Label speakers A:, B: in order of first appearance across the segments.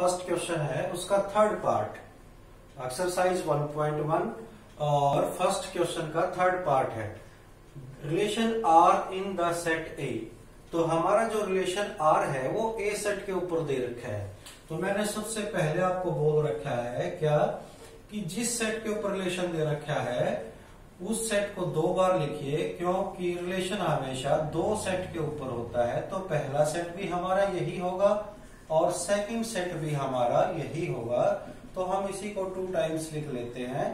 A: First question है उसका third part, exercise 1.1 और फर्स्ट क्वेश्चन का थर्ड पार्ट है relation R in the set A. तो हमारा जो रिलेशन आर है वो ए सेट के ऊपर दे रखा है। तो मैंने सबसे पहले आपको बोल रखा है क्या कि जिस सेट के ऊपर रिलेशन दे रखा है उस सेट को दो बार लिखिए, क्योंकि रिलेशन हमेशा दो सेट के ऊपर होता है। तो पहला सेट भी हमारा यही होगा और सेकंड सेट भी हमारा यही होगा। तो हम इसी को 2 टाइम्स लिख लेते हैं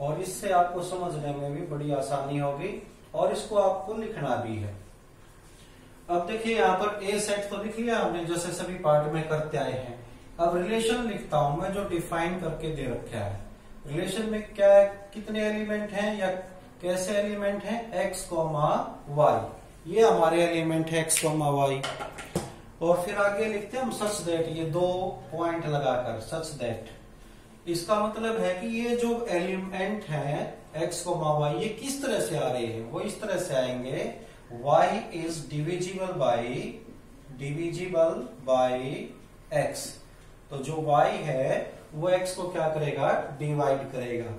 A: और इससे आपको समझने में भी बड़ी आसानी होगी और इसको आपको लिखना भी है। अब देखिए यहाँ पर ए सेट तो लिख लिया हमने जैसे सभी पार्ट में करते आए हैं। अब रिलेशन लिखता हूं मैं जो डिफाइन करके दे रखा है। रिलेशन में क्या है, कितने एलिमेंट हैं या कैसे एलिमेंट हैं, x, y। ये हमारे एलिमेंट है x, y। और फिर आगे लिखते हैं हम सच दैट, ये 2 पॉइंट लगाकर सच दैट। इसका मतलब है कि ये जो एलिमेंट हैं x, y ये किस तरह से आ रहे हैं, वो इस तरह से आएंगे y is divisible by x। तो जो y है वो x को क्या करेगा, डिवाइड करेगा।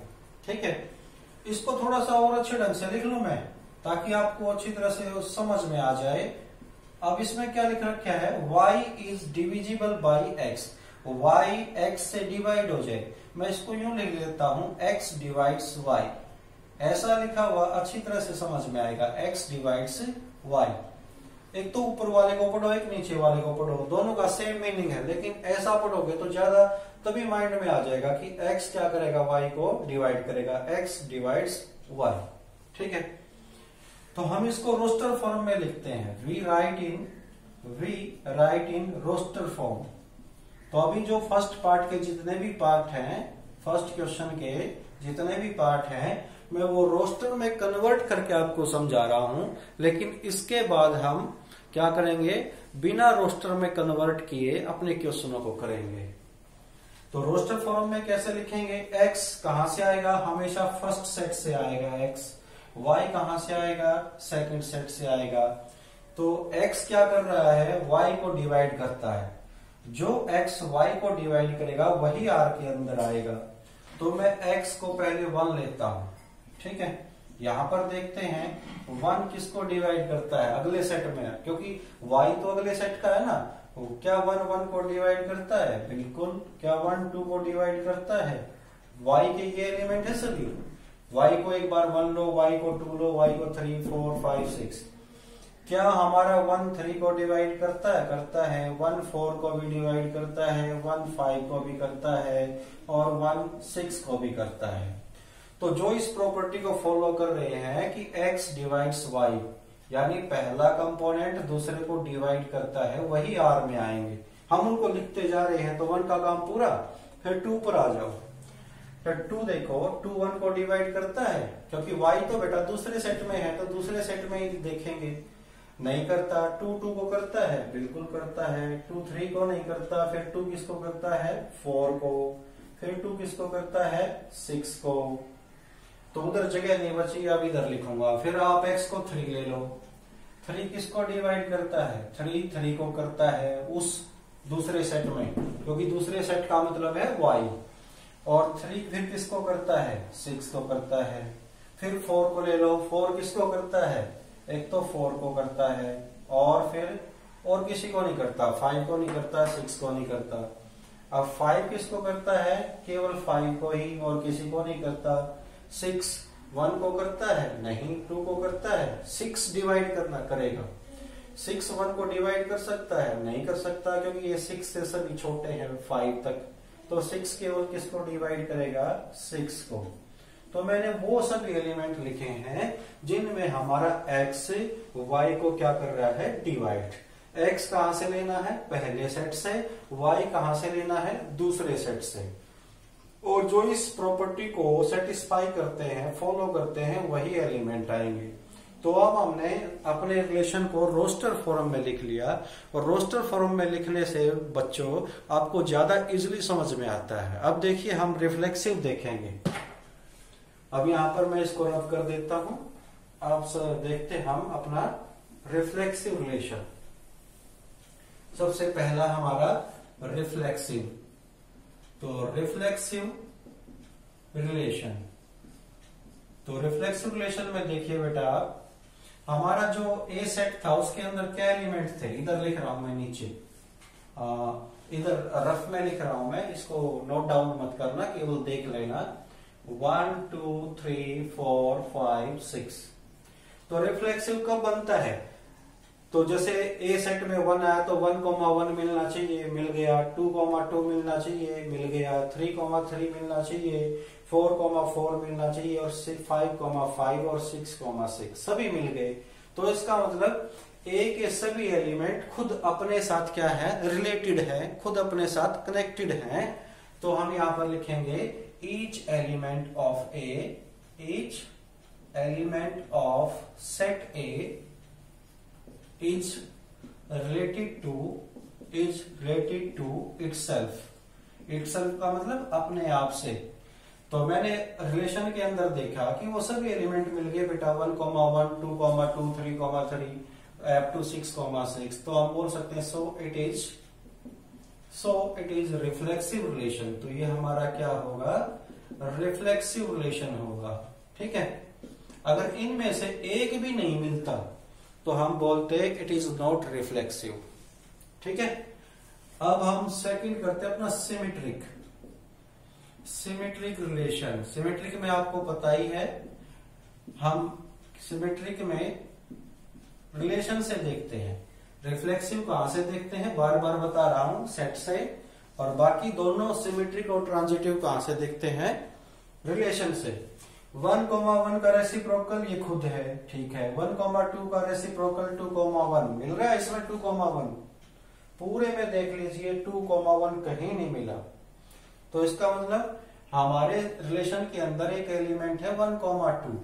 A: ठीक है, इसको थोड़ा सा और अच्छे ढंग से लिख लूं मैं ताकि आपको अच्छी तरह से समझ में आ जाए। अब इसमें क्या लिख रखा है, y is divisible by x। y x से डिवाइड हो जाए, मैं इसको यूं लिख लेता हूं x डिवाइड्स y। ऐसा लिखा हुआ अच्छी तरह से समझ में आएगा, x डिवाइड्स y। एक तो ऊपर वाले को पढ़ो, एक नीचे वाले को पढ़ो, दोनों का सेम मीनिंग है, लेकिन ऐसा पढ़ोगे तो ज्यादा तभी माइंड में आ जाएगा कि x क्या करेगा, y को डिवाइड करेगा, x डिवाइड्स y। ठीक है, तो हम इसको रोस्टर फॉर्म में लिखते हैं, we write in roster form. तो अभी जो फर्स्ट पार्ट के जितने भी पार्ट हैं, फर्स्ट क्वेश्चन के जितने भी पार्ट हैं, मैं वो रोस्टर में कन्वर्ट करके आपको समझा रहा हूं। लेकिन इसके बाद हम क्या करेंगे, बिना रोस्टर में कन्वर्ट किए अपने क्वेश्चनों को करेंगे। तो रोस्टर फॉर्म में कैसे लिखेंगे, x कहां से आएगा, हमेशा फर्स्ट सेट से आएगा x। y कहां से आएगा, सेकंड सेट से आएगा। तो x क्या कर रहा है, y को डिवाइड करता है। जो x y को डिवाइड करेगा वही r के अंदर आएगा। तो मैं x को पहले 1 लेता हूं। ठीक है, यहां पर देखते हैं 1 किसको डिवाइड करता है, अगले सेट में, क्योंकि y तो अगले सेट का है ना। क्या 1 1 को डिवाइड करता है, बिल्कुल। क्या 1 2 को डिवाइड करता है, y के ये एलिमेंट है सभी। y को एक बार 1 लो, y को 2 लो, y को 3 4 5 6। क्या हमारा 1 3 को डिवाइड करता है, करता है। 1 4 को भी डिवाइड करता है, 1 5 को भी करता है और 1 6 को भी करता है। तो जो इस प्रॉपर्टी को फॉलो कर रहे हैं कि x डिवाइड्स y, यानी पहला कंपोनेंट दूसरे को डिवाइड करता है, वही r में आएंगे। हम उनको लिखते जा रहे हैं। तो 1 का काम पूरा, फिर 2 पर आ जाओ। फिर 2 देखो, 2 1 को डिवाइड करता है, क्योंकि y तो बेटा दूसरे सेट में है, तो दूसरे सेट में ही देखेंगे। नहीं करता। 2 2 को करता है, बिल्कुल करता है। 2 3 को नहीं करता। फिर 2 किसको करता है, 4 को। फिर 2 किसको करता है, 6 को। तो उधर जगह नहीं बची, अब इधर लिखूंगा। फिर आप x को 3 ले लो। 3 किसको डिवाइड करता है, 3 3 को करता है उस दूसरे सेट में, क्योंकि दूसरे सेट का मतलब है y। और 3 फिर किसको करता है, 6 को करता है। फिर 4 को ले लो, 4 किसको करता है, एक तो 4 को करता है और फिर और किसी को नहीं करता, 5 को नहीं करता, 6 को नहीं करता। अब 5 किसको करता है, केवल 5 को ही और किसी को नहीं करता। 6 1 को करता है, नहीं। 2 को करता है, 6 डिवाइड करना करेगा। 6 1 को डिवाइड कर सकता है, नहीं कर सकता, क्योंकि ये 6 से सभी छोटे हैं 5 तक। तो 6 केवल किसको डिवाइड करेगा, 6 को। तो मैंने वो सभी एलिमेंट लिखे हैं जिनमें हमारा x y को क्या कर रहा है, डिवाइड। x कहां से लेना है, पहले सेट से। y कहां से लेना है, दूसरे सेट से। और जो इस प्रॉपर्टी को सेटिस्फाई करते हैं, फॉलो करते हैं, वही एलिमेंट आएंगे। तो अब हमने अपने रिलेशन को रोस्टर फॉर्म में लिख लिया। और रोस्टर फॉर्म में लिखने से बच्चों आपको ज्यादा इजीली समझ में आता है। अब देखिए हम रिफ्लेक्सिव देखेंगे। अब यहां पर मैं इसको रब कर देता हूं। आप देखते हम अपना रिफ्लेक्सिव रिलेशन। सबसे पहला हमारा रिफ्लेक्सिव तो रिफ्लेक्सिव रिलेशन, तो रिफ्लेक्सिव रिलेशन में देखिए बेटा, हमारा जो ए सेट था उसके अंदर क्या एलिमेंट थे, इधर लिख रहा हूं मैं नीचे, इधर रफ में लिख रहा हूं मैं, इसको नोट डाउन मत करना, केवल देख लेना। 1 2 3 4 5 6। तो रिफ्लेक्सिव कब बनता है, तो जैसे ए सेट में 1 आया तो 1,1 मिलना चाहिए, मिल गया। 2,2 मिलना चाहिए, मिल गया। 3,3 मिलना चाहिए, 4,4 मिलना चाहिए, और 5,5 और 6,6 सभी मिल गए। तो इसका मतलब ए के सभी एलिमेंट खुद अपने साथ क्या है, रिलेटेड है, खुद अपने साथ कनेक्टेड हैं। तो हम यहां पर लिखेंगे each element of A, each element of set A is related to itself। itself का मतलब अपने आप से। तो मैंने रिलेशन के अंदर देखा कि वो सभी एलिमेंट मिल गए बेटा, 1,1 2,2 3,3 up to 6,6। तो हम बोल सकते हैं so it is reflexive relation. तो ये हमारा क्या होगा, रिफ्लेक्सिव रिलेशन होगा। ठीक है, अगर इनमें से एक भी नहीं मिलता तो हम बोलते हैं इट इज नॉट रिफ्लेक्सिव। ठीक है, अब हम सेकंड करते हैं अपना सिमेट्रिक रिलेशन। सिमेट्रिक में आपको पता ही है, हम सिमेट्रिक में रिलेशन से देखते हैं। रिफ्लेक्सिव कहां से देखते हैं, बार बार बता रहा हूं, सेट से। और बाकी दोनों सिमेट्रिक और ट्रांजिटिव कहां से देखते हैं, रिलेशन से। 1,1 का रेसिप्रोकल ये खुद है, ठीक है। 1,2 का रेसिप्रोकल 2,1 मिल रहा है इसमें। 2,1 पूरे में देख लीजिए, 2,1 कहीं नहीं मिला। तो इसका मतलब हमारे रिलेशन के अंदर एक एलिमेंट है 1,2,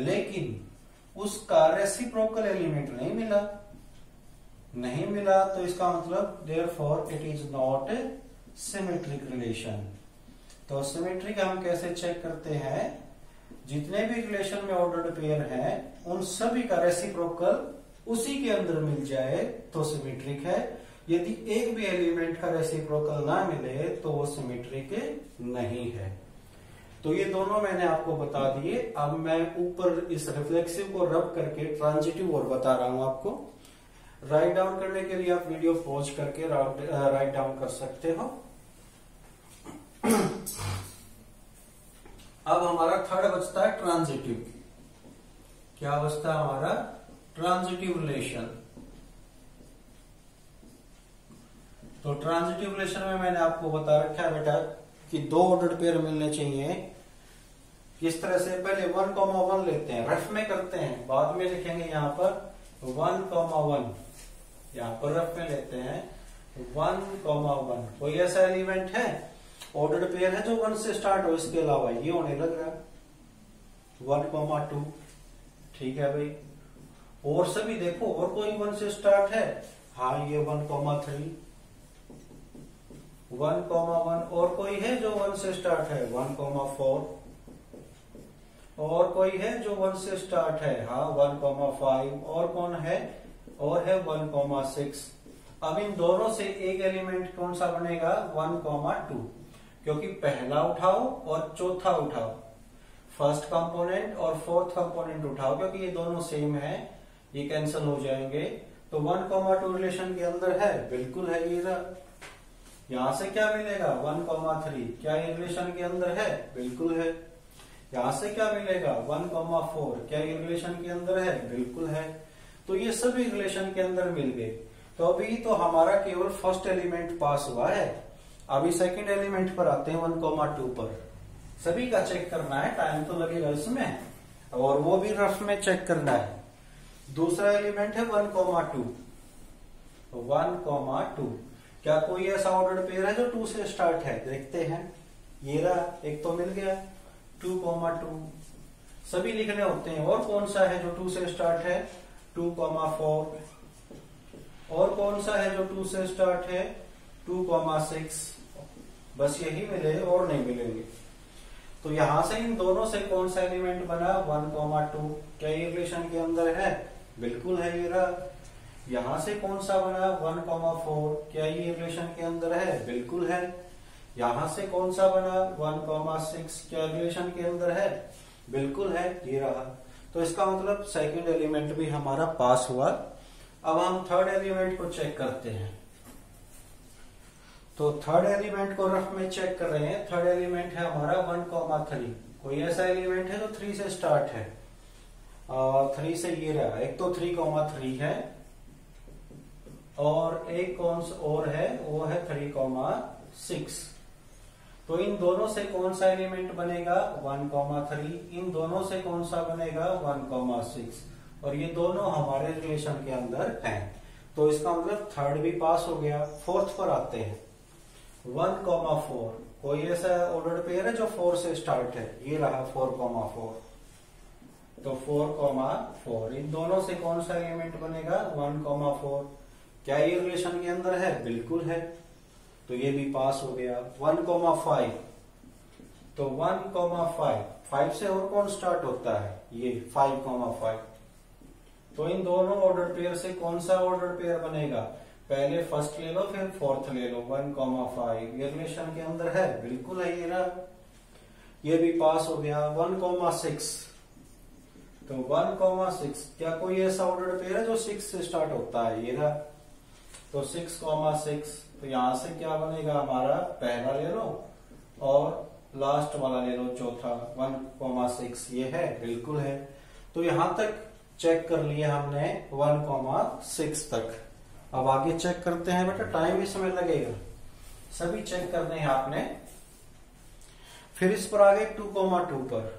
A: लेकिन उसका रेसिप्रोकल एलिमेंट नहीं मिला। तो इसका मतलब therefore it is not a symmetric relation. तो सिमेट्रिक हम कैसे चेक करते हैं, जितने भी रिलेशन में ऑर्डर्ड पेयर हैं उन सभी का रेसिप्रोकल उसी के अंदर मिल जाए तो सिमेट्रिक है। यदि एक भी एलिमेंट का रेसिप्रोकल ना मिले तो वो सिमेट्रिक नहीं है। तो ये दोनों मैंने आपको बता दिए। अब मैं ऊपर इस रिफ्लेक्सिव को रब करके ट्रांजिटिव और बता रहा हूं आपको। राइट डाउन करने के लिए आप वीडियो पॉज करके राइट डाउन कर सकते हो। अब हमारा थर्ड बचता है ट्रांजिटिव। क्या बचता है हमारा, ट्रांजिटिव रिलेशन। तो ट्रांजिटिव रिलेशन में मैंने आपको बता रखा है बेटा कि दो ऑर्डर्ड पेयर मिलने चाहिए। किस तरह से, पहले 1,1 लेते हैं, रफ में करते हैं, बाद में लिखेंगे यहां पर 1,1, यहां पर रफ में लेते हैं 1,1। कोई ऐसा एलिमेंट है ऑर्डर्ड पेयर है जो 1 से स्टार्ट हो, इसके अलावा ये होने लग रहा है 1,2। ठीक है भाई, और सभी देखो, और कोई 1 से स्टार्ट है, हाँ ये 1,3 1,1। और कोई है जो 1 से स्टार्ट है, 1,4। और कोई है जो 1 से स्टार्ट है, हाँ 1,5। और कौन है, और है 1,6। अब इन दोनों से एक एलिमेंट कौन सा बनेगा, 1,2, क्योंकि पहला उठाओ और चौथा उठाओ, फर्स्ट कंपोनेंट और फोर्थ कंपोनेंट उठाओ, क्योंकि ये दोनों सेम है, ये कैंसिल हो जाएंगे। तो 1,2 रिलेशन के अंदर है, बिल्कुल है ये रहा। यहां से क्या मिलेगा, 1,3, क्या ये रिलेशन के अंदर है, बिल्कुल है। यहां से क्या मिलेगा, 1,4, क्या ये रिलेशन के अंदर है, बिल्कुल है। तो ये सभी रिलेशन के अंदर मिल गए। तो अभी तो हमारा केवल फर्स्ट एलिमेंट पास हुआ है। अभी सेकंड एलिमेंट पर आते हैं, 1,2 पर। सभी का चेक करना है, टाइम तो लगेगा इसमें, और वो भी रफ में चेक करना है। दूसरा एलिमेंट है 1,2। 1,2, क्या कोई ऐसा ऑर्डर्ड पेयर है जो 2 से स्टार्ट है, देखते हैं। ये रहा, एक तो मिल गया 2,2। सभी लिखने होते हैं। और कौन सा है जो 2 से स्टार्ट है, 2,4। और कौन सा है जो 2 से स्टार्ट है, 2,6। बस यही मिले और नहीं मिलेंगे। तो यहां से इन दोनों से कौन सा एलिमेंट बना, 1,2। क्या ये रिलेशन के अंदर है, बिल्कुल है, ये रहा। यहां से कौन सा बना, 1,4। क्या ये रिलेशन के अंदर है, बिल्कुल है। यहां से कौन सा बना 1,6 क्या रिलेशन के अंदर है? बिल्कुल है, ये रहा। तो इसका मतलब सेकंड एलिमेंट भी हमारा पास हुआ। अब हम थर्ड एलिमेंट को चेक करते हैं। तो थर्ड एलिमेंट को रफ में चेक कर रहे हैं। थर्ड एलिमेंट है हमारा 1,3। कोई ऐसा एलिमेंट है तो 3 से स्टार्ट है। 3 से ये रहा, एक तो 3,3 है और एक कौन सा और है, वो है 3,6। तो इन दोनों से कौन सा एलिमेंट बनेगा 1,3, इन दोनों से कौन सा बनेगा 1,6, और ये दोनों हमारे रिलेशन के अंदर हैं। तो इसका मतलब थर्ड भी पास हो गया। फोर्थ पर आते हैं 1,4। कोई ऐसा ऑर्डर्ड पेयर है जो 4 से स्टार्ट है, ये रहा 4,4। तो 4,4 इन दोनों से कौन सा एलिमेंट बनेगा 1,4। क्या ये रिलेशन के अंदर है? बिल्कुल है, तो ये भी पास हो गया। 1,5 तो 1,5 5 से और कौन स्टार्ट होता है? ये 5,5। तो इन दोनों ऑर्डर पेयर से कौन सा ऑर्डर पेयर बनेगा? पहले फर्स्ट ले लो फिर फोर्थ ले लो। 1,5 ये रिलेशन के अंदर है, बिल्कुल है, ये रहा, ये भी पास हो गया। 1,6 तो 1,6 क्या कोई ऐसा ऑर्डर पेयर है जो 6 से स्टार्ट होता है? ये रहा। तो 6,6 तो यहां से क्या बनेगा हमारा? पहला ले लो और लास्ट वाला ले लो चौथा। 1,6 ये है, बिल्कुल है। तो यहां तक चेक कर लिया हमने 1,6 तक। अब आगे चेक करते हैं। बेटा टाइम भी समय लगेगा, सभी चेक करने हैं आपने। फिर इस पर आगे 2,2 पर।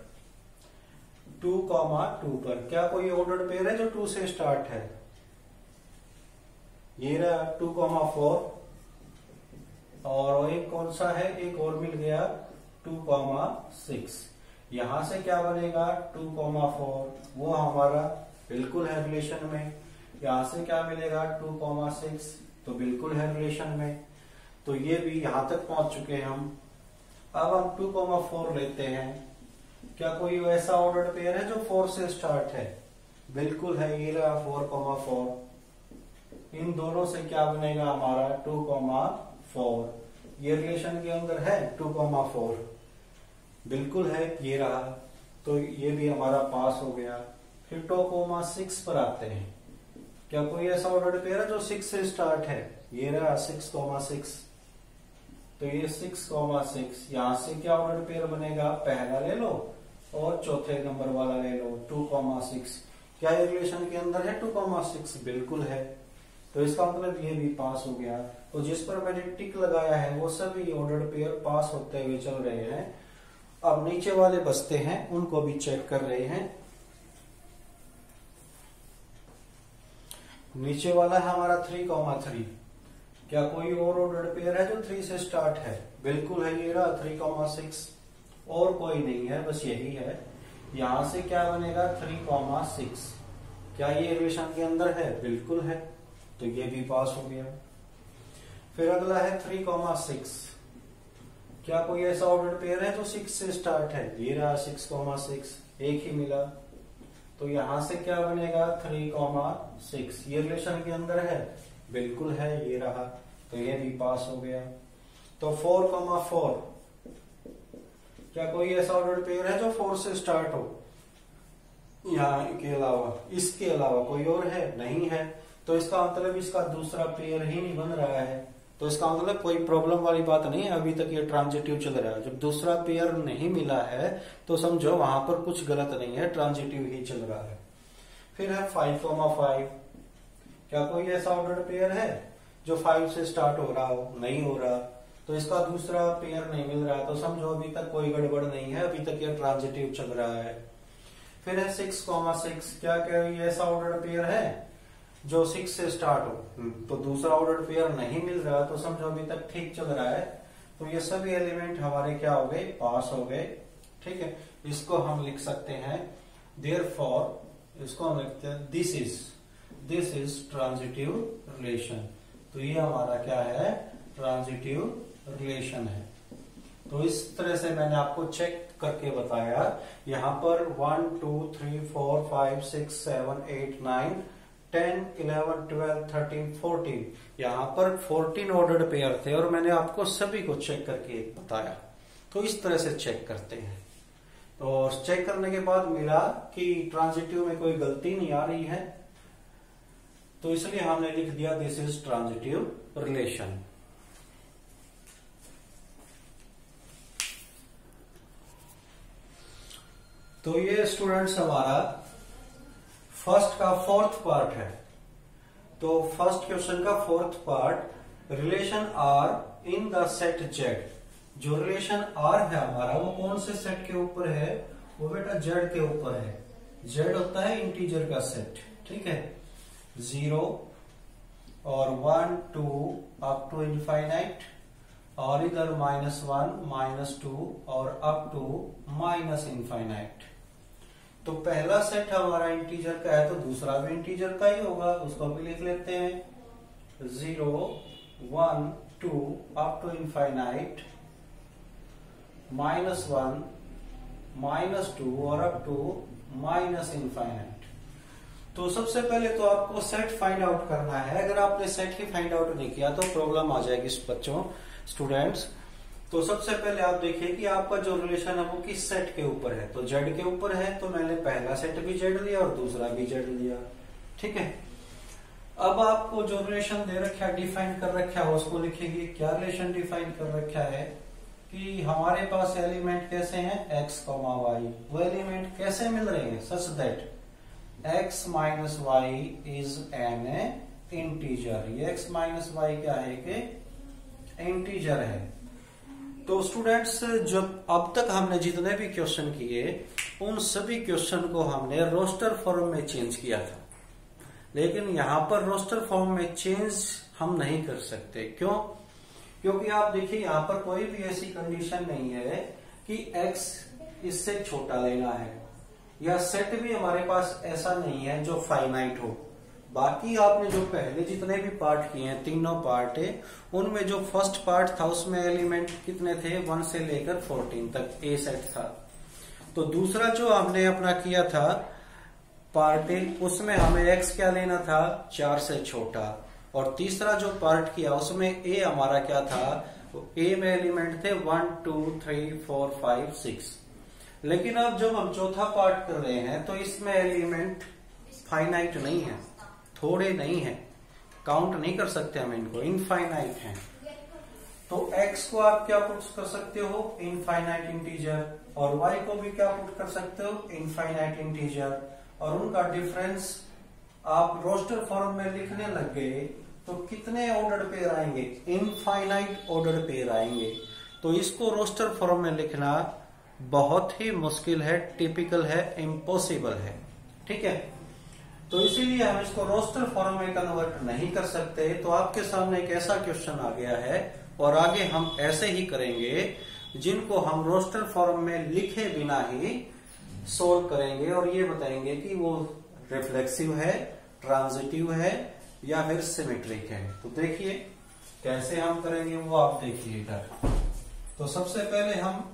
A: 2,2 पर क्या कोई ऑर्डर्ड पेयर है जो 2 से स्टार्ट है? ये रहा 2,4 और एक कौन सा है, एक और मिल गया 2,6। यहां से क्या बनेगा 2,4, वो हमारा बिल्कुल है रिलेशन में। यहां से क्या मिलेगा 2,6, तो बिल्कुल है रिलेशन में। तो ये भी यहां तक पहुंच चुके हैं हम। अब हम 2,4 लेते हैं। क्या कोई ऐसा ऑर्डर्ड पेयर है जो 4 से स्टार्ट है? बिल्कुल है, ये रहा 4,4। इन दोनों से क्या बनेगा हमारा 2,4, ये रिलेशन के अंदर है 2,4, बिल्कुल है, ये रहा। तो ये भी हमारा पास हो गया। फिर 2,6 पर आते हैं। क्या कोई ऐसा ऑर्डर्ड पेयर है जो 6 से स्टार्ट है? ये रहा 6,6। तो ये 6,6 यहां से क्या ऑर्डर्ड पेयर बनेगा? पहला ले लो और चौथे नंबर वाला ले लो 2,6। क्या ये रिलेशन के अंदर है 2,6? बिल्कुल है। तो इसका मतलब ये भी पास हो गया। तो जिस पर मैंने टिक लगाया है वो सभी ऑर्डर्ड पेयर पास होते हुए चल रहे हैं। अब नीचे वाले बचते हैं, उनको भी चेक कर रहे हैं। नीचे वाला है हमारा 3,3। क्या कोई और ऑर्डर्ड पेयर है जो 3 से स्टार्ट है? बिल्कुल है, ये रहा 3,6। और कोई नहीं है, बस यही है। यहां से क्या बनेगा 3,6। क्या ये रिलेशन के अंदर है? बिल्कुल है, तो ये भी पास हो गया। फिर अगला है 3,6। क्या कोई ऐसा ऑर्डर्ड पेयर है जो 6 से स्टार्ट है? ये रहा 6,6, एक ही मिला। तो यहां से क्या बनेगा 3,6, ये रिलेशन के अंदर है? बिल्कुल है, ये रहा। तो ये भी पास हो गया। तो 4,4 क्या कोई ऐसा ऑर्डर्ड पेयर है जो 4 से स्टार्ट हो? यहाँ के अलावा, इसके अलावा कोई और है? नहीं है। तो इसका मतलब इसका दूसरा पेयर ही नहीं बन रहा है। तो इसका मतलब कोई प्रॉब्लम वाली बात नहीं है, अभी तक ये ट्रांजिटिव चल रहा है। जब दूसरा पेयर नहीं मिला है तो समझो वहां पर कुछ गलत नहीं है, ट्रांजिटिव ही चल रहा है। फिर है 5,5। क्या कोई ऐसा ऑर्डर्ड पेयर है जो 5 से स्टार्ट हो रहा हो? नहीं हो रहा। तो इसका दूसरा पेयर नहीं मिल रहा, तो समझो अभी तक कोई गड़बड़ नहीं है, अभी तक ये ट्रांजिटिव चल रहा है। फिर है 6,6। क्या कोई ऐसा ऑर्डर्ड पेयर है जो 6 से स्टार्ट हो? तो दूसरा ऑर्डर पेयर नहीं मिल रहा, तो समझो अभी तक ठीक चल रहा है। तो ये सभी एलिमेंट हमारे क्या हो गए? पास हो गए। ठीक है, इसको हम लिख सकते हैं देयरफॉर, इसको हम लिखते हैं दिस इज ट्रांजिटिव रिलेशन। तो ये हमारा क्या है? ट्रांजिटिव रिलेशन है। तो इस तरह से मैंने आपको चेक करके बताया। यहां पर 1 2 3 4 5 6 7 8 9 10, 11, 12, 13, 14, यहाँ पर 14 ऑर्डर्ड पेयर थे और मैंने आपको सभी को चेक करके बताया। तो इस तरह से चेक करते हैं। तो चेक करने के बाद मिला कि ट्रांजिटिव में कोई गलती नहीं आ रही है, तो इसलिए हमने लिख दिया दिस इज ट्रांजिटिव रिलेशन। तो ये स्टूडेंट्स हमारा फर्स्ट का फोर्थ पार्ट है। तो फर्स्ट क्वेश्चन का fourth part, relation R in the set Z. जो रिलेशन आर है हमारा वो कौन से सेट के ऊपर है? वो बेटा जेड के ऊपर है। जेड होता है इंटीजर का सेट, ठीक है, 0 और 1, 2 अप टू इनफाइनाइट, और इधर -1, -2 और अप टू माइनस इनफाइनाइट। तो पहला सेट हमारा इंटीजर का है तो दूसरा भी इंटीजर का ही होगा, उसको भी लिख लेते हैं 0, 1, 2 अप टू इनफाइनाइट, -1, -2 और अप टू माइनस इनफाइनाइट। तो सबसे पहले तो आपको सेट फाइंड आउट करना है। अगर आपने सेट ही फाइंड आउट नहीं किया तो प्रॉब्लम आ जाएगी बच्चों, स्टूडेंट्स। तो सबसे पहले आप देखिए कि आपका जो रिलेशन है वो किस सेट के ऊपर है। तो जेड के ऊपर है, तो मैंने पहला सेट भी जेड लिया और दूसरा भी जेड लिया, ठीक है। अब आपको जो रिलेशन दे रखा है, डिफाइन कर रखा है, उसको लिखेंगे। क्या रिलेशन डिफाइन कर रखा है कि हमारे पास एलिमेंट कैसे हैं, x, y। वो एलिमेंट कैसे मिल रहे हैं, such that x minus y is an integer. ये x माइनस वाई क्या है कि इंटीजर है। तो स्टूडेंट्स, जब अब तक हमने जितने भी क्वेश्चन किए उन सभी क्वेश्चन को हमने रोस्टर फॉर्म में चेंज किया था, लेकिन यहां पर रोस्टर फॉर्म में चेंज हम नहीं कर सकते। क्यों? क्योंकि आप देखिए यहां पर कोई भी ऐसी कंडीशन नहीं है कि x इससे छोटा लेना है, या सेट भी हमारे पास ऐसा नहीं है जो फाइनाइट हो। बाकी आपने जो पहले जितने भी पार्ट किए हैं, तीनों पार्ट है, उनमें जो फर्स्ट पार्ट था उसमें एलिमेंट कितने थे, 1 से लेकर 14 तक ए सेट था। तो दूसरा जो हमने अपना किया था पार्ट ए, उसमें हमें x क्या लेना था, 4 से छोटा। और तीसरा जो पार्ट किया उसमें ए हमारा क्या था, ए में एलिमेंट थे 1, 2, 3, 4, 5, 6। लेकिन अब जब हम चौथा पार्ट कर रहे हैं तो इसमें एलिमेंट फाइनाइट नहीं है, थोड़े नहीं है, काउंट नहीं कर सकते हम इनको, इनफाइनाइट हैं। तो x को आप क्या पुट कर सकते हो, इनफाइनाइट इंटीजर, और y को भी क्या पुट कर सकते हो, इनफाइनाइट इंटीजर। और उनका डिफरेंस आप रोस्टर फॉर्म में लिखने लग गए तो कितने ऑर्डर्ड पेयर आएंगे, इनफाइनाइट ऑर्डर्ड पेयर आएंगे। तो इसको रोस्टर फॉर्म में लिखना बहुत ही मुश्किल है, टिपिकल है, इम्पॉसिबल है, ठीक है। तो इसीलिए हम इसको रोस्टर फॉर्म में कन्वर्ट नहीं कर सकते। तो आपके सामने एक ऐसा क्वेश्चन आ गया है और आगे हम ऐसे ही करेंगे जिनको हम रोस्टर फॉर्म में लिखे बिना ही सोल्व करेंगे और ये बताएंगे कि वो रिफ्लेक्सिव है, ट्रांजिटिव है या फिर सिमेट्रिक है। तो देखिए कैसे हम करेंगे वो आप देखिए इधर। तो सबसे पहले हम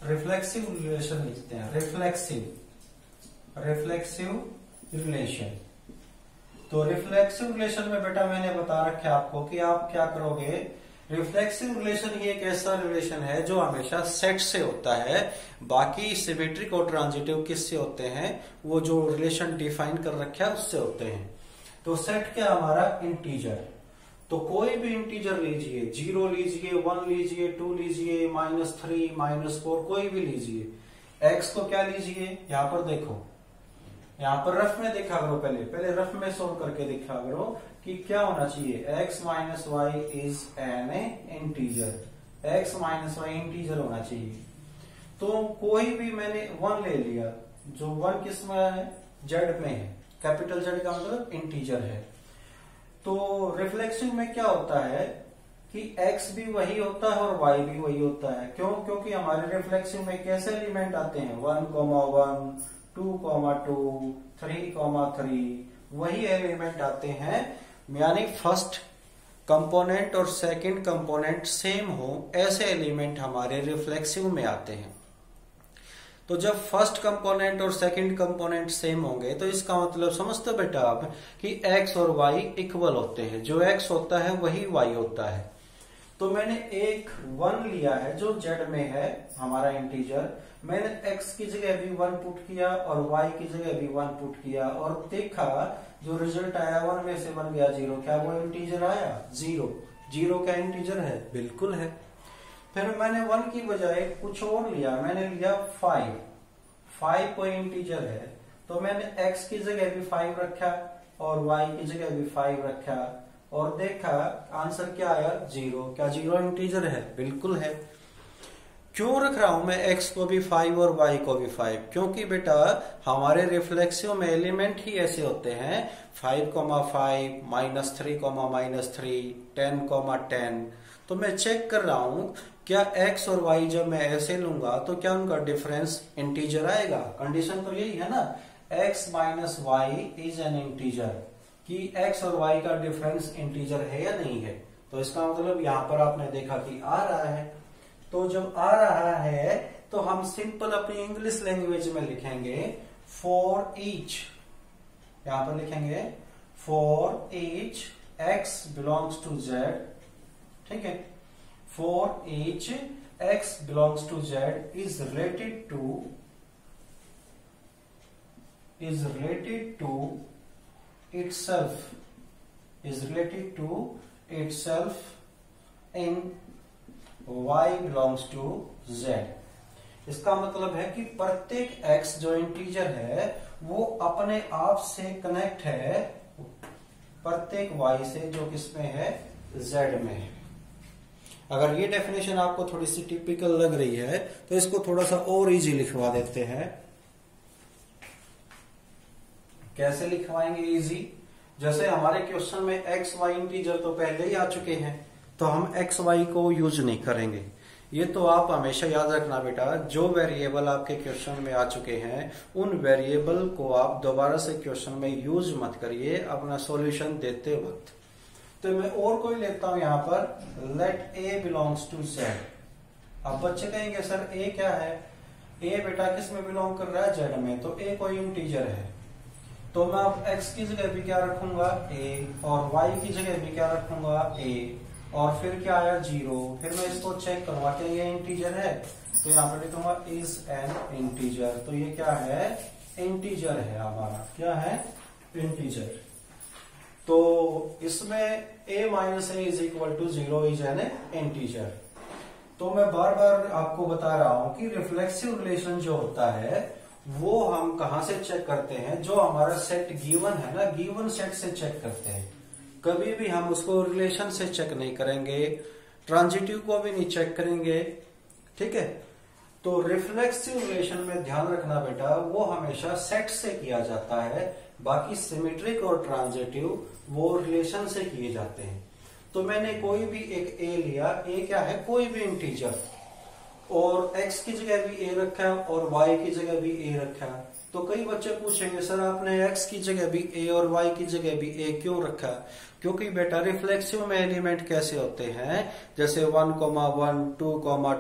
A: रिफ्लेक्सिव रिलेशन लिखते हैं, रिफ्लेक्सिव रिलेशन। तो रिफ्लेक्सिव रिलेशन में बेटा मैंने बता रखा है आपको कि आप क्या करोगे। रिफ्लेक्सिव रिलेशन ही एक ऐसा रिलेशन है जो हमेशा सेट से होता है। बाकी सिमेट्रिक और ट्रांजिटिव किससे होते हैं, वो जो रिलेशन डिफाइन कर रखा है उससे होते हैं। तो सेट क्या हमारा, इंटीजर। तो कोई भी इंटीजर लीजिए, 0 लीजिए, 1 लीजिए, 2 लीजिए, -3, -4, कोई भी लीजिए। x को क्या लीजिए, यहां पर देखो, यहां पर रफ में देखा करो, पहले रफ में सोल्व करके देखा करो कि क्या होना चाहिए, x minus y is an integer, x minus y integer होना चाहिए। तो कोई भी मैंने 1 ले लिया, जो 1 किस में है, जेड में है, कैपिटल जेड का मतलब इंटीजर है। तो रिफ्लेक्सिव में क्या होता है कि x भी वही होता है और y भी वही होता है। क्यों? क्योंकि हमारे रिफ्लेक्सिव में कैसे एलिमेंट आते हैं, 1, 1, 2, 2, 3, वही एलिमेंट आते हैं। यानी फर्स्ट कंपोनेंट और सेकंड कंपोनेंट सेम हो, ऐसे एलिमेंट हमारे रिफ्लेक्सिव में आते हैं। तो जब फर्स्ट कंपोनेंट और सेकंड कंपोनेंट सेम होंगे तो इसका मतलब समझते हो बेटा आप कि x और y इक्वल होते हैं, जो x होता है वही y होता है। तो मैंने एक 1 लिया है जो z में है हमारा इंटीजर, मैंने x की जगह भी 1 पुट किया और y की जगह भी 1 पुट किया और देखा जो रिजल्ट आया 1 में से बन गया 0। क्या वो इंटीजर आया? 0। 0 क्या इंटीजर है? बिल्कुल है। फिर मैंने 1 की बजाय कुछ और लिया, मैंने लिया 5। 5 कोई इंटीजर है तो मैंने x की जगह भी 5 रखा और y की जगह भी 5 रखा और देखा आंसर क्या आया? 0। क्या 0 इंटीजर है? बिल्कुल है। क्यों रख रहा हूं मैं x को भी 5 और y को भी 5? क्योंकि बेटा हमारे रिफ्लेक्सिव में एलिमेंट ही ऐसे होते हैं 5, 5, -3, -3, 10, 10। तो मैं चेक कर रहा हूं क्या x और y जब मैं ऐसे लूंगा तो क्या उनका डिफरेंस इंटीजर आएगा? कंडीशन तो यही है ना, x minus y is an integer, कि x और y का डिफरेंस इंटीजर है या नहीं है। तो इसका मतलब यहां पर आपने देखा कि आ रहा है। तो जब आ रहा है तो हम सिंपल अपनी इंग्लिश लैंग्वेज में लिखेंगे फॉर ईच, यहां पर लिखेंगे for each x belongs to z, ठीक है। For each x belongs to z is related to itself in y belongs to z। इसका मतलब है कि प्रत्येक x जो इंटीजर है वो अपने आप से कनेक्ट है प्रत्येक y से जो किसमें है? z में है। अगर ये डेफिनेशन आपको थोड़ी सी टिपिकल लग रही है तो इसको थोड़ा सा और इजी लिखवा देते हैं। कैसे लिखवाएंगे इजी? जैसे हमारे क्वेश्चन में एक्स वाई इंटीजर तो पहले ही आ चुके हैं तो हम एक्स वाई को यूज नहीं करेंगे। ये तो आप हमेशा याद रखना बेटा, जो वेरिएबल आपके क्वेश्चन में आ चुके हैं उन वेरिएबल को आप दोबारा से क्वेश्चन में यूज मत करिए अपना सॉल्यूशन देते वक्त। तो मैं और कोई लेता हूं यहां पर, let a belongs to z। अब बच्चे कहेंगे सर a क्या है? a बेटा किस में बिलोंग कर रहा है? z में। तो a कोई इंटीजर है तो मैं अब x की जगह भी क्या रखूंगा? a, और y की जगह भी क्या रखूंगा? a, और फिर क्या आया? 0। फिर मैं इसको चेक करूंगा क्या ये इंटीजर है, तो यहाँ पर लिखूंगा इज एन इंटीजर। तो ये क्या है? इंटीजर है हमारा। क्या है? इंटीजर। तो इसमें a minus a is equal to 0 is an integer. तो मैं बार बार आपको बता रहा हूं कि रिफ्लेक्सिव रिलेशन जो होता है वो हम कहां से चेक करते हैं? जो हमारा सेट गिवन है ना, गिवन सेट से चेक करते हैं। कभी भी हम उसको रिलेशन से चेक नहीं करेंगे, ट्रांजिटिव को भी नहीं चेक करेंगे, ठीक है। तो रिफ्लेक्सिव रिलेशन में ध्यान रखना बेटा, वो हमेशा सेट से किया जाता है, बाकी सिमेट्रिक और ट्रांजिटिव वो रिलेशन से किए जाते हैं। तो मैंने कोई भी एक a लिया, a क्या है? कोई भी इंटीजर, और x की जगह भी a रखा और y की जगह भी a रखा। तो कई बच्चे पूछेंगे सर आपने x की जगह भी a और y की जगह भी a क्यों रखा? क्योंकि बेटा रिफ्लेक्सिव में एलिमेंट कैसे होते हैं, जैसे 1, 1, 2,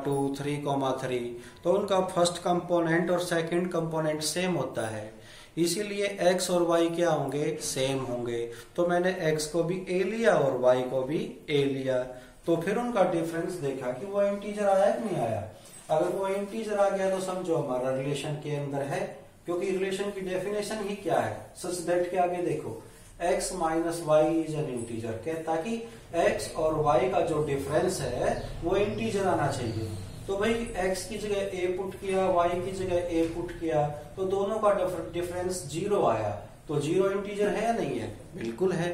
A: 2, 3, 3, तो उनका फर्स्ट कंपोनेंट और सेकंड कंपोनेंट सेम होता है, इसीलिए x और y क्या होंगे? सेम होंगे। तो मैंने x को भी a लिया और y को भी a लिया, तो फिर उनका डिफरेंस देखा कि वो इंटीजर आया कि नहीं आया। अगर वो इंटीजर आ गया तो समझो हमारा रिलेशन के अंदर है, क्योंकि रिलेशन की डेफिनेशन ही क्या है? सच दैट के आगे देखो, x minus y is an integer, कहता कि x और y का जो डिफरेंस है वो इंटीजर आना चाहिए। तो भाई x की जगह a पुट किया, y की जगह a पुट किया, तो दोनों का डिफरेंस 0 आया। तो 0 इंटीजर है या नहीं है? बिल्कुल है।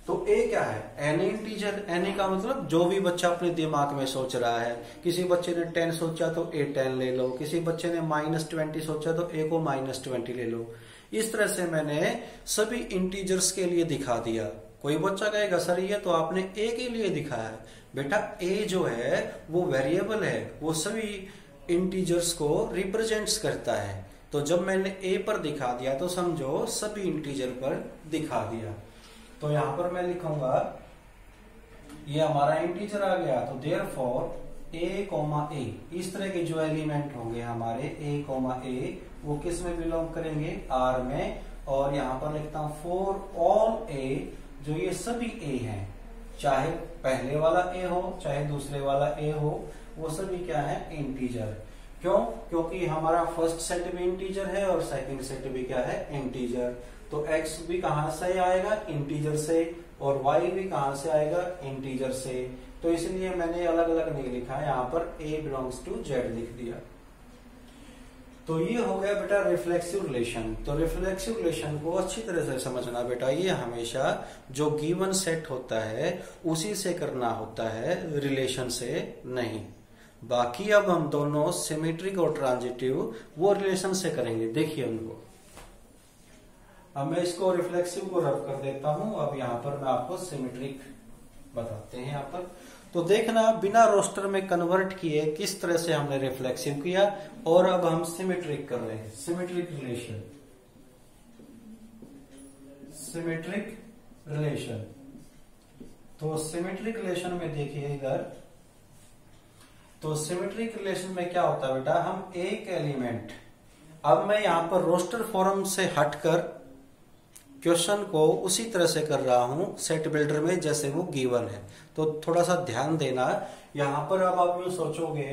A: तो a क्या है? n integer. n का मतलब जो भी बच्चा अपने दिमाग में सोच रहा है, किसी बच्चे ने 10 सोचा तो a 10 ले लो, किसी बच्चे ने -20 सोचा तो a को -20 ले लो। इस तरह से मैंने सभी इंटीजर्स के लिए दिखा दिया। कोई बच्चा कहेगा सर ये तो आपने a के लिए दिखाया है। बेटा a जो है वो वेरिएबल है, वो सभी इंटीजर्स को रिप्रेजेंट्स करता है। तो जब मैंने a पर दिखा दिया तो समझो सभी इंटीजर पर दिखा दिया। तो यहां पर मैं लिखूंगा ये हमारा इंटीजर आ गया, तो देयरफॉर ए कॉमा ए, इस तरह के जो एलिमेंट होंगे हमारे ए कॉमा ए, वो किस में बिलोंग करेंगे, आर में। और यहां पर लिखता हूं फॉर ऑल ए, जो ये सभी ए हैं, चाहे पहले वाला ए हो चाहे दूसरे वाला ए हो, वो सभी क्या है, इंटीजर। क्यों? क्योंकि हमारा फर्स्ट सेट भी इंटीजर है और सेकंड सेट भी क्या है, इंटीजर। तो x भी कहां से आएगा, इंटीजर से, और y भी कहां से आएगा, इंटीजर से। तो इसलिए मैंने अलग अलग नहीं लिखा है, यहाँ पर a बिलोंग्स टू z लिख दिया। तो ये हो गया बेटा रिफ्लेक्सिव रिलेशन। तो रिफ्लेक्सिव रिलेशन को अच्छी तरह से समझना बेटा, ये हमेशा जो गिवन सेट होता है उसी से करना होता है, रिलेशन से नहीं। बाकी अब हम दोनों सिमेट्रिक और ट्रांजिटिव वो रिलेशन से करेंगे, देखिए उनको। अब मैं इसको रिफ्लेक्सिव को रब कर देता हूं, अब यहां पर मैं आपको सिमेट्रिक बताते हैं। यहां पर तो देखना, बिना रोस्टर में कन्वर्ट किए किस तरह से हमने रिफ्लेक्सिव किया, और अब हम सिमेट्रिक कर रहे हैं, सिमेट्रिक रिलेशन। सिमेट्रिक रिलेशन, तो सिमेट्रिक रिलेशन में देखिए इधर, तो सिमेट्रिक रिलेशन में क्या होता है बेटा, हम एक एलिमेंट, अब मैं यहां पर रोस्टर फॉर्म से हटकर क्वेश्चन को उसी तरह से कर रहा हूं सेट बिल्डर में जैसे वो गिवन है। तो थोड़ा सा ध्यान देना, यहां पर अब आप यूं सोचोगे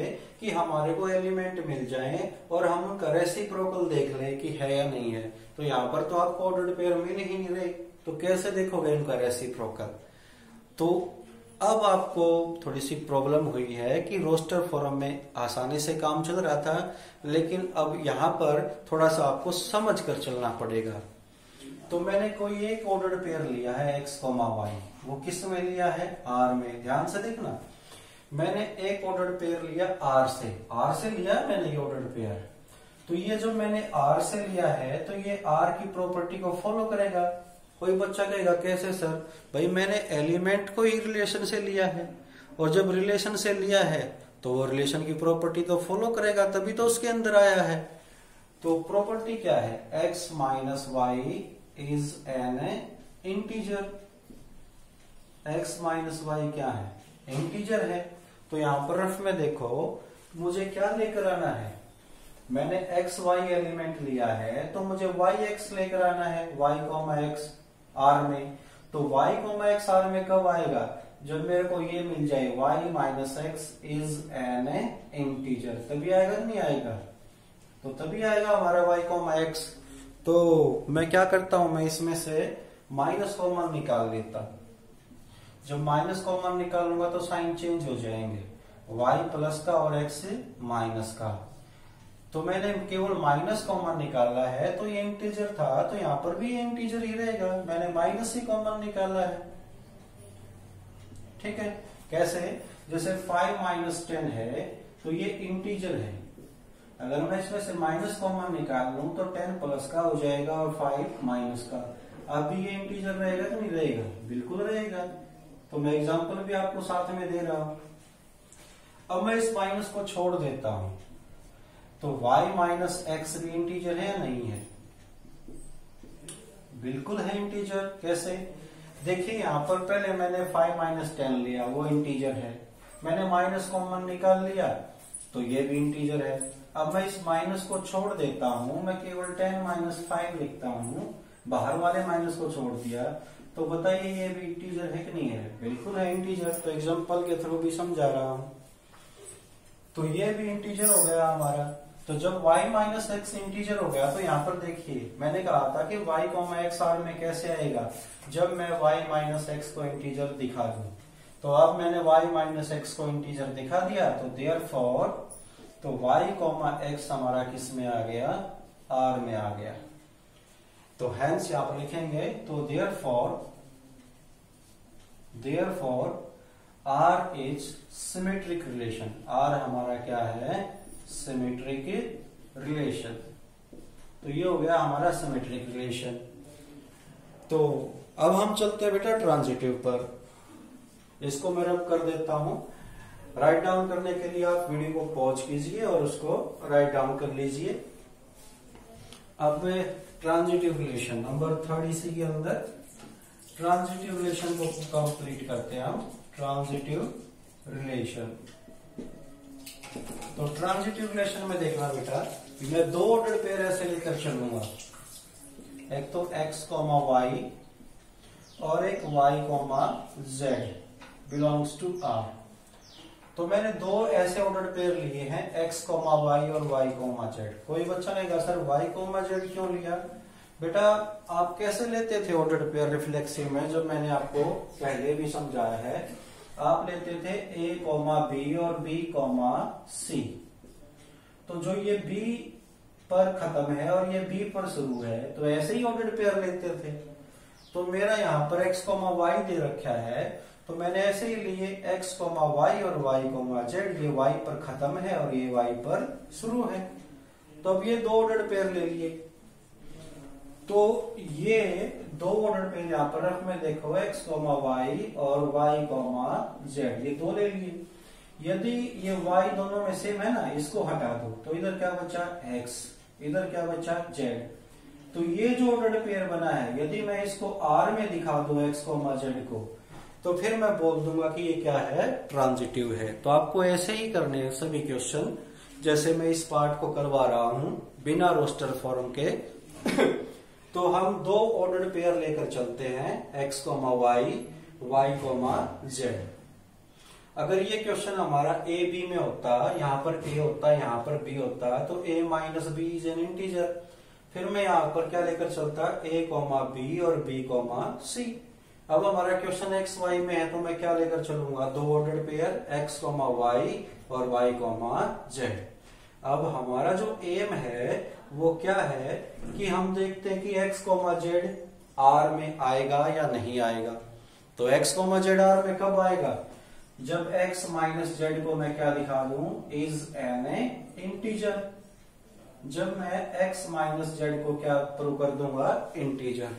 A: कि हमारे को एलिमेंट मिल जाएं और हम उनका रेसिप्रोकल देख लें कि है या नहीं है। तो यहां पर तो आपको ऑर्डर्ड पेयर मिल ही नहीं रहे, तो कैसे देखोगे उनका रेसिप्रोकल। तो अब आपको थोड़ी सी प्रॉब्लम हुई है कि रोस्टर फॉर्म में आसानी से काम चल रहा था, लेकिन अब यहां पर थोड़ा सा आपको समझ कर चलना पड़ेगा। तो मैंने कोई एक ऑर्डर्ड पेयर लिया है x, y, वो किस में लिया है, r में। ध्यान से देखना, मैंने एक ऑर्डर्ड पेयर लिया r से लिया है मैंने ये ऑर्डर्ड पेयर। तो ये जो मैंने r से लिया है, तो ये r की प्रॉपर्टी को फॉलो करेगा। कोई बच्चा कहेगा कैसे सर, भाई मैंने एलिमेंट को ही रिलेशन से लिया है, और जब रिलेशन से लिया है तो वो रिलेशन की प्रॉपर्टी तो फॉलो करेगा, तभी तो उसके अंदर आया है। तो प्रॉपर्टी क्या है, x minus y is an integer. x minus y क्या है, इंटीजर है। तो यहां पर रफ में देखो, मुझे क्या लेकर आना है, मैंने x y एलिमेंट लिया है, तो मुझे y x लेकर आना है, y x r में। तो y x r में कब आएगा, जब मेरे को ये मिल जाए y minus x is an integer, तभी आएगा नहीं आएगा, तो तभी आएगा हमारा y x। तो मैं क्या करता हूं, मैं इसमें से माइनस कॉमन निकाल लेता हूं। जब माइनस कॉमन निकालूंगा तो साइन चेंज हो जाएंगे, y प्लस का और x माइनस का। तो मैंने केवल माइनस कॉमन निकाला है, तो ये इंटीजर था, तो यहां पर भी ये इंटीजर ही रहेगा, मैंने माइनस ही कॉमन निकाला है। ठीक है, कैसे, जैसे 5 माइनस 10 है, तो ये इंटीजर है। अगर मैं इसमें से माइनस कॉमन निकाल लूं तो 10 प्लस का हो जाएगा और 5 माइनस का। अब भी ये इंटीजर रहेगा कि नहीं रहेगा, बिल्कुल रहेगा। तो मैं एग्जांपल भी आपको साथ में दे रहा हूं। अब मैं इस माइनस को छोड़ देता हूं, तो y माइनस एक्स भी इंटीजर है या नहीं है, बिल्कुल है इंटीजर। कैसे, देखिए यहां पर पहले मैंने 5 माइनस 10 लिया, वो इंटीजर है। मैंने माइनस कॉमन निकाल लिया, तो ये भी इंटीजर है। अब मैं इस माइनस को छोड़ देता हूं, मैं केवल 10 माइनस 5 लिखता हूं, बाहर वाले माइनस को छोड़ दिया, तो बताइए ये भी इंटीजर है कि नहीं है, बिल्कुल है इंटीजर। तो एग्जांपल के थ्रू भी समझा रहा हूं। तो ये भी इंटीजर हो गया हमारा। तो जब y माइनस एक्स इंटीजर हो गया, तो यहाँ पर देखिए मैंने कहा था कि y x r में कैसे आएगा, जब मैं y माइनस एक्स को इंटीजर दिखा दूं। तो अब मैंने y माइनस एक्स को इंटीजर दिखा दिया, तो देयरफॉर तो y x हमारा किस में आ गया, r में आ गया। तो हेंस यहां पर लिखेंगे, तो therefore r is symmetric relation. r हमारा क्या है, सिमेट्रिक रिलेशन। तो ये हो गया हमारा सिमेट्रिक रिलेशन। तो अब हम चलते हैं बेटा ट्रांजिटिव पर। इसको मैं रब कर देता हूं। राइट डाउन करने के लिए आप वीडियो को पॉज कीजिए और उसको राइट डाउन कर लीजिए। अब मैं ट्रांजिटिव रिलेशन नंबर 3 इसी के अंदर ट्रांजिटिव रिलेशन को कंप्लीट करते हैं हम। ट्रांजिटिव रिलेशन तो ट्रांजिटिव रिलेशन में देखना बेटा, मैं दो ऑर्डर पेयर ऐसे लेकर चलूंगा, एक तो x, y और एक y, z belongs to R। तो मैंने दो ऐसे ऑर्डर पेयर लिए हैं x, y और y, z। कोई बच्चा कहेगा सर y, z क्यों लिया? बेटा आप कैसे लेते थे ऑर्डर पेयर रिफ्लेक्सिव में, जब मैंने आपको पहले भी समझाया है, आप लेते थे a, b और b, c। तो जो ये b पर खत्म है और ये b पर शुरू है, तो ऐसे ही ऑर्डर पेयर लेते थे। तो मेरा यहाँ पर x, y दे रखा है, तो मैंने ऐसे ही लिए x, y और y, z। ये y पर खत्म है और ये y पर शुरू है। तो अब ये दो ऑर्डर पेयर ले लिए। तो ये दो ऑर्डर पेयर यहाँ पर रफ में देखो, x, y और y, z, ये दो ले लिए। यदि ये y दोनों में सेम है ना, इसको हटा दो, तो इधर क्या बचा x, इधर क्या बचा z। तो ये जो ऑर्डर पेयर बना है, यदि मैं इसको R में दिखा दूं x, z को, तो फिर मैं बोल दूंगा कि ये क्या है, ट्रांजिटिव है। तो आपको ऐसे ही करने हैं सभी क्वेश्चन, जैसे मैं इस पार्ट को करवा रहा हूं बिना रोस्टर फॉर्म के। तो हम दो ऑर्डर पेयर लेकर चलते हैं, x, y, z। अगर ये क्वेश्चन हमारा a b में होता, यहाँ पर a होता, यहाँ पर b होता, तो a minus b is an integer. फिर मैं यहाँ पर क्या लेकर चलता, a, b और b, c। अब हमारा क्वेश्चन x, y में है, तो मैं क्या लेकर चलूंगा, दो ऑर्डर पेयर x, y और y, z। अब हमारा जो एम है वो क्या है कि हम देखते हैं कि x, z R में आएगा या नहीं आएगा। तो x, z R में कब आएगा, जब x माइनस z को मैं क्या दिखा दूं, इज एन इंटीजर। जब मैं x माइनस z को क्या प्रूव कर दूंगा, इंटीजर।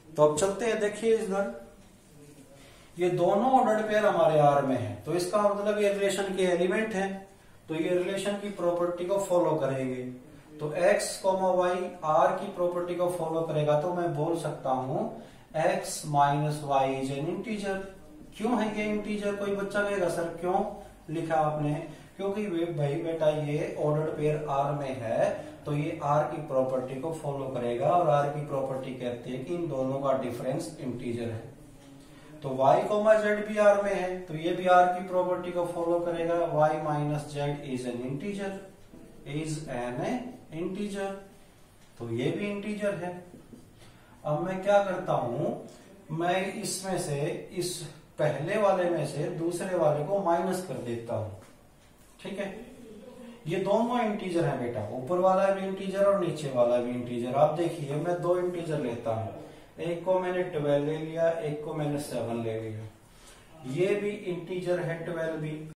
A: तो अब चलते हैं, देखिए इधर ये दोनों ऑर्डर पेयर हमारे R में है, तो इसका मतलब ये रिलेशन के एलिमेंट है, तो ये रिलेशन की प्रॉपर्टी को फॉलो करेंगे। तो x, y R की प्रॉपर्टी को फॉलो करेगा, तो मैं बोल सकता हूं x minus y is an integer. क्यों है ये इंटीजर? कोई बच्चा कहेगा सर क्यों लिखा आपने? क्योंकि भाई बेटा ये ऑर्डर पेयर R में है, तो ये R की प्रॉपर्टी को फॉलो करेगा, और R की प्रॉपर्टी कहती है कि इन दोनों का डिफरेंस इंटीजर है। तो y, z भी R में है, तो ये भी R की प्रॉपर्टी को फॉलो करेगा, y minus z is an integer, is an integer. तो ये भी इंटीजर है। अब मैं क्या करता हूं, मैं इसमें से, इस पहले वाले में से दूसरे वाले को माइनस कर देता हूं, ठीक है। ये दोनों इंटीजर है बेटा, ऊपर वाला भी इंटीजर और नीचे वाला भी इंटीजर। आप देखिए मैं दो इंटीजर लेता हूं, एक को मैंने 12 ले लिया, एक को मैंने 7 ले लिया। ये भी इंटीजर है 12 भी,